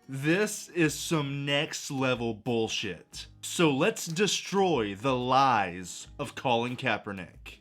This is some next level bullshit. So let's destroy the lies of Colin Kaepernick.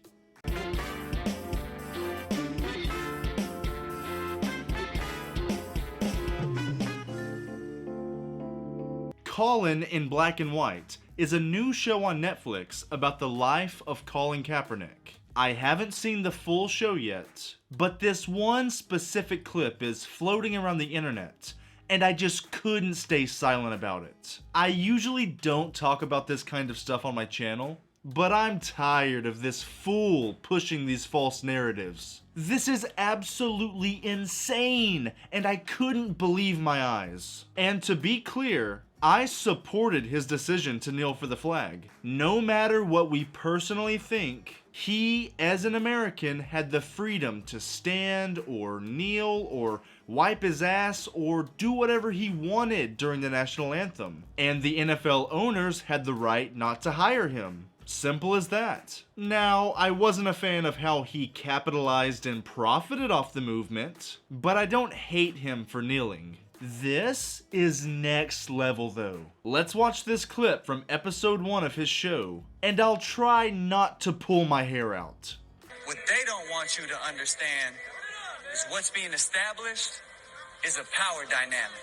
Colin in Black and White is a new show on Netflix about the life of Colin Kaepernick. I haven't seen the full show yet, but this one specific clip is floating around the internet, and I just couldn't stay silent about it. I usually don't talk about this kind of stuff on my channel, but I'm tired of this fool pushing these false narratives. This is absolutely insane, and I couldn't believe my eyes. And to be clear, I supported his decision to kneel for the flag. No matter what we personally think, he, as an American, had the freedom to stand or kneel or wipe his ass or do whatever he wanted during the national anthem. And the NFL owners had the right not to hire him. Simple as that. Now, I wasn't a fan of how he capitalized and profited off the movement, but I don't hate him for kneeling. This is next level though. Let's watch this clip from episode 1 of his show, and I'll try not to pull my hair out. What they don't want you to understand is what's being established is a power dynamic.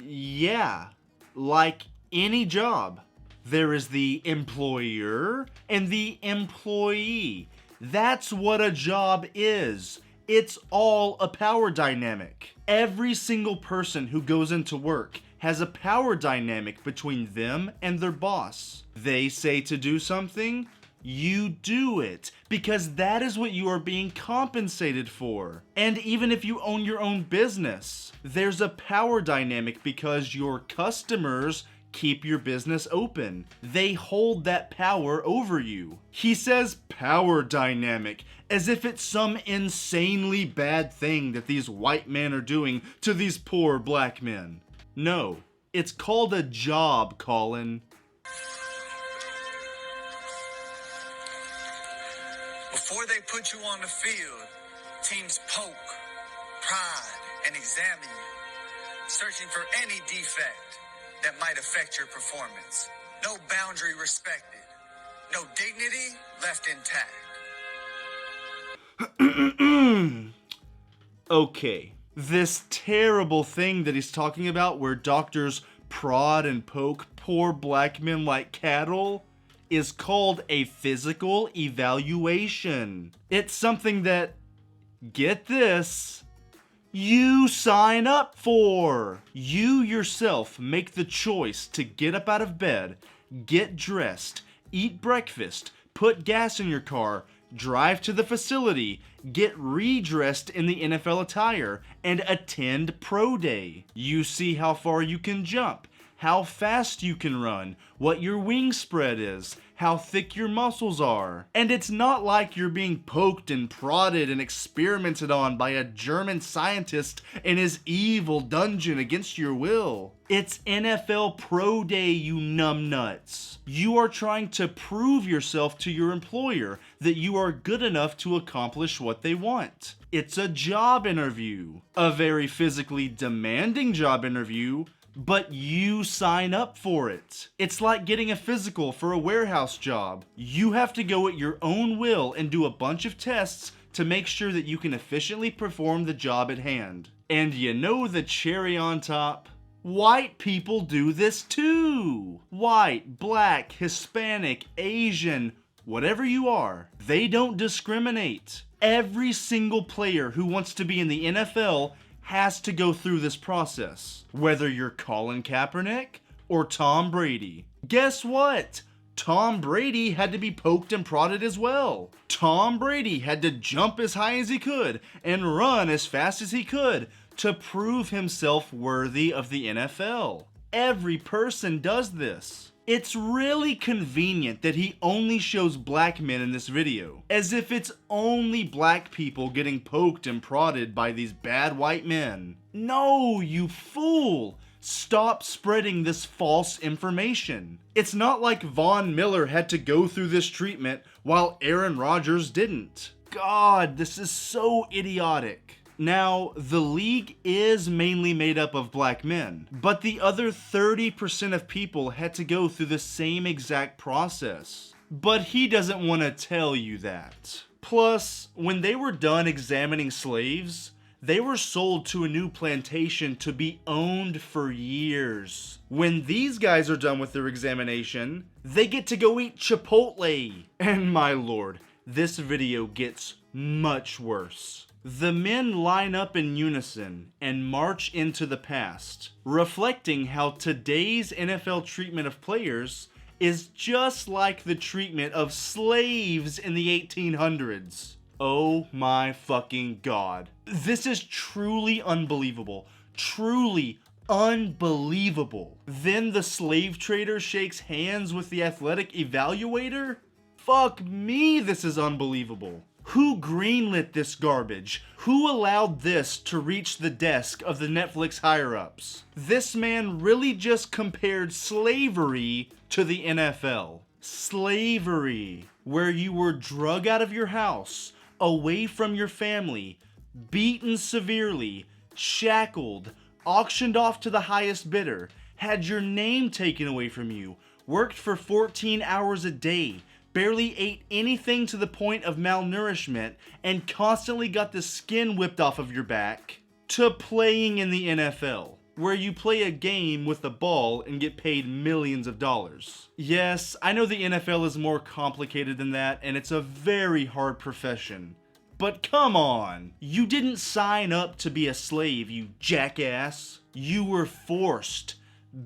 Yeah, like any job. There is the employer and the employee. That's what a job is. It's all a power dynamic. Every single person who goes into work has a power dynamic between them and their boss. They say to do something, you do it, because that is what you are being compensated for. And even if you own your own business, there's a power dynamic because your customers keep your business open. They hold that power over you. He says power dynamic as if it's some insanely bad thing that these white men are doing to these poor black men. No, it's called a job, Colin. Before they put you on the field, teams poke, prod, and examine you, searching for any defect that might affect your performance. No boundary respected. No dignity left intact. Okay, this terrible thing that he's talking about where doctors prod and poke poor black men like cattle is called a physical evaluation. It's something that, get this, you sign up for. You yourself make the choice to get up out of bed, get dressed, eat breakfast, put gas in your car, drive to the facility, get redressed in the NFL attire, and attend pro day. You see how far you can jump, how fast you can run, what your wing spread is, how thick your muscles are. And it's not like you're being poked and prodded and experimented on by a German scientist in his evil dungeon against your will. It's NFL Pro Day, you numbnuts. You are trying to prove yourself to your employer that you are good enough to accomplish what they want. It's a job interview. A very physically demanding job interview, but you sign up for it. It's like getting a physical for a warehouse job. You have to go at your own will and do a bunch of tests to make sure that you can efficiently perform the job at hand. And you know the cherry on top? White people do this too. White, black, Hispanic, Asian, whatever you are, they don't discriminate. Every single player who wants to be in the NFL has to go through this process, whether you're Colin Kaepernick or Tom Brady. Guess what? Tom Brady had to be poked and prodded as well. Tom Brady had to jump as high as he could and run as fast as he could to prove himself worthy of the NFL. Every person does this. It's really convenient that he only shows black men in this video, as if it's only black people getting poked and prodded by these bad white men. No, you fool! Stop spreading this false information. It's not like Von Miller had to go through this treatment while Aaron Rodgers didn't. God, this is so idiotic. Now, the league is mainly made up of black men, but the other 30% of people had to go through the same exact process. But he doesn't want to tell you that. Plus, when they were done examining slaves, they were sold to a new plantation to be owned for years. When these guys are done with their examination, they get to go eat Chipotle. And my lord, this video gets much worse. The men line up in unison and march into the past, reflecting how today's NFL treatment of players is just like the treatment of slaves in the 1800s. Oh my fucking god. This is truly unbelievable. Truly unbelievable. Then the slave trader shakes hands with the athletic evaluator? Fuck me, this is unbelievable. Who greenlit this garbage? Who allowed this to reach the desk of the Netflix higher-ups? This man really just compared slavery to the NFL. Slavery, where you were drug out of your house, away from your family, beaten severely, shackled, auctioned off to the highest bidder, had your name taken away from you, worked for 14 hours a day, barely ate anything to the point of malnourishment, and constantly got the skin whipped off of your back, to playing in the NFL, where you play a game with a ball and get paid millions of dollars. Yes, I know the NFL is more complicated than that, and it's a very hard profession. But come on, you didn't sign up to be a slave, you jackass. You were forced,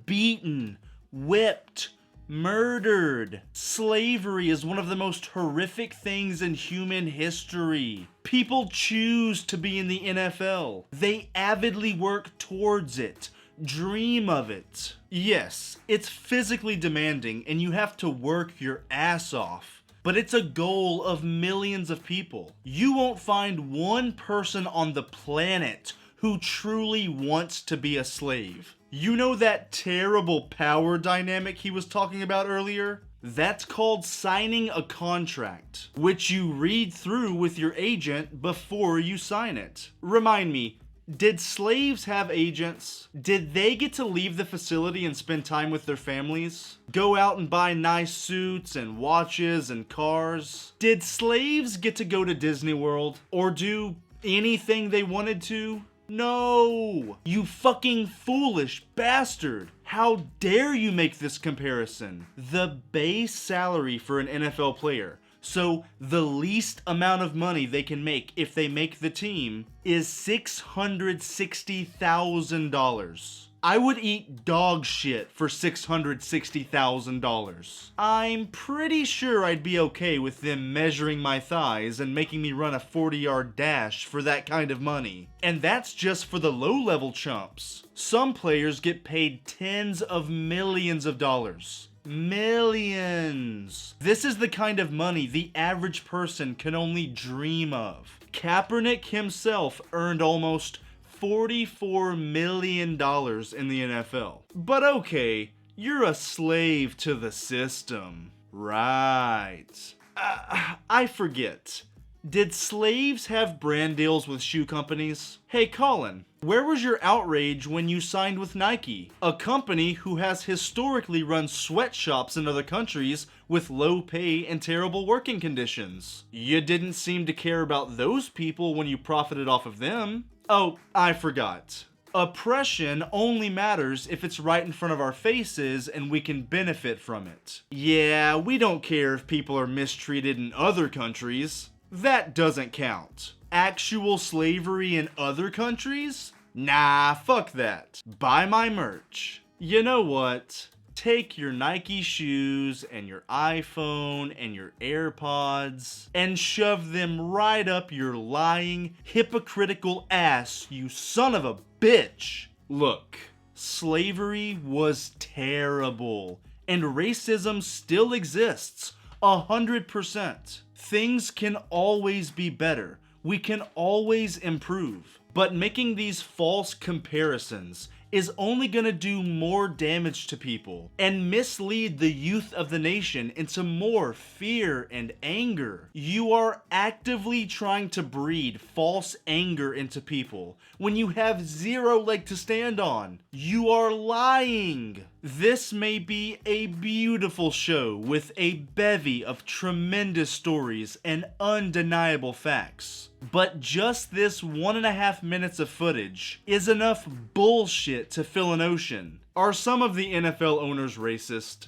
beaten, whipped, murdered. Slavery is one of the most horrific things in human history. People choose to be in the NFL. They avidly work towards it, dream of it. Yes, it's physically demanding and you have to work your ass off, but it's a goal of millions of people. You won't find one person on the planet who truly wants to be a slave. You know that terrible power dynamic he was talking about earlier? That's called signing a contract, which you read through with your agent before you sign it. Remind me, did slaves have agents? Did they get to leave the facility and spend time with their families? Go out and buy nice suits and watches and cars? Did slaves get to go to Disney World or do anything they wanted to? No! You fucking foolish bastard! How dare you make this comparison? The base salary for an NFL player, so the least amount of money they can make if they make the team, is $660,000. I would eat dog shit for $660,000. I'm pretty sure I'd be okay with them measuring my thighs and making me run a 40-yard dash for that kind of money. And that's just for the low-level chumps. Some players get paid tens of millions of dollars. Millions. This is the kind of money the average person can only dream of. Kaepernick himself earned almost $44 million in the NFL. But okay, you're a slave to the system. Right. I forget. Did slaves have brand deals with shoe companies? Hey Colin, where was your outrage when you signed with Nike? A company who has historically run sweatshops in other countries with low pay and terrible working conditions. You didn't seem to care about those people when you profited off of them. Oh, I forgot. Oppression only matters if it's right in front of our faces and we can benefit from it. Yeah, we don't care if people are mistreated in other countries. That doesn't count. Actual slavery in other countries? Nah, fuck that. Buy my merch. You know what? Take your Nike shoes and your iPhone and your AirPods and shove them right up your lying, hypocritical ass, you son of a bitch. Look, slavery was terrible, and racism still exists, 100%. Things can always be better. We can always improve. But making these false comparisons is only gonna do more damage to people and mislead the youth of the nation into more fear and anger. You are actively trying to breed false anger into people when you have zero leg to stand on. You are lying. This may be a beautiful show with a bevy of tremendous stories and undeniable facts. But just this 1.5 minutes of footage is enough bullshit to fill an ocean. Are some of the NFL owners racist?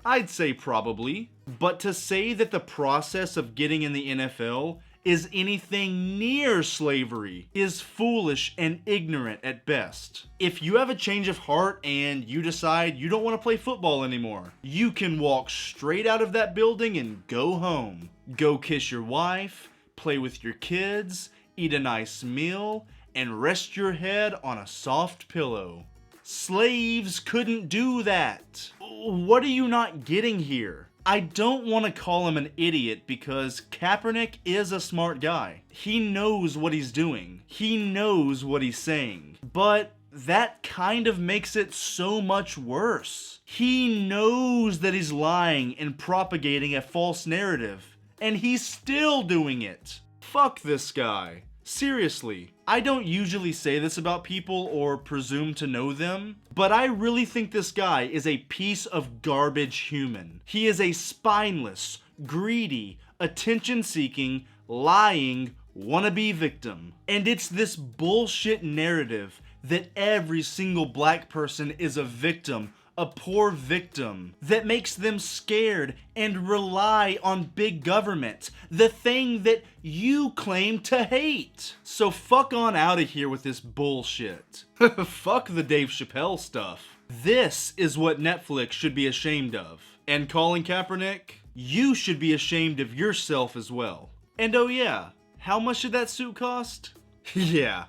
I'd say probably. But to say that the process of getting in the NFL is anything near slavery is foolish and ignorant at best. If you have a change of heart and you decide you don't want to play football anymore, you can walk straight out of that building and go home. Go kiss your wife, play with your kids, eat a nice meal, and rest your head on a soft pillow. Slaves couldn't do that. What are you not getting here? I don't want to call him an idiot because Kaepernick is a smart guy. He knows what he's doing. He knows what he's saying. But that kind of makes it so much worse. He knows that he's lying and propagating a false narrative, and he's still doing it. Fuck this guy. Seriously, I don't usually say this about people or presume to know them, but I really think this guy is a piece of garbage human. He is a spineless, greedy, attention-seeking, lying, wannabe victim. And it's this bullshit narrative that every single black person is a victim, a poor victim, that makes them scared and rely on big government, the thing that you claim to hate. So fuck on out of here with this bullshit. Fuck the Dave Chappelle stuff. This is what Netflix should be ashamed of. And Colin Kaepernick, you should be ashamed of yourself as well. And oh yeah, how much did that suit cost? Yeah,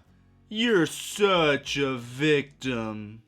you're such a victim.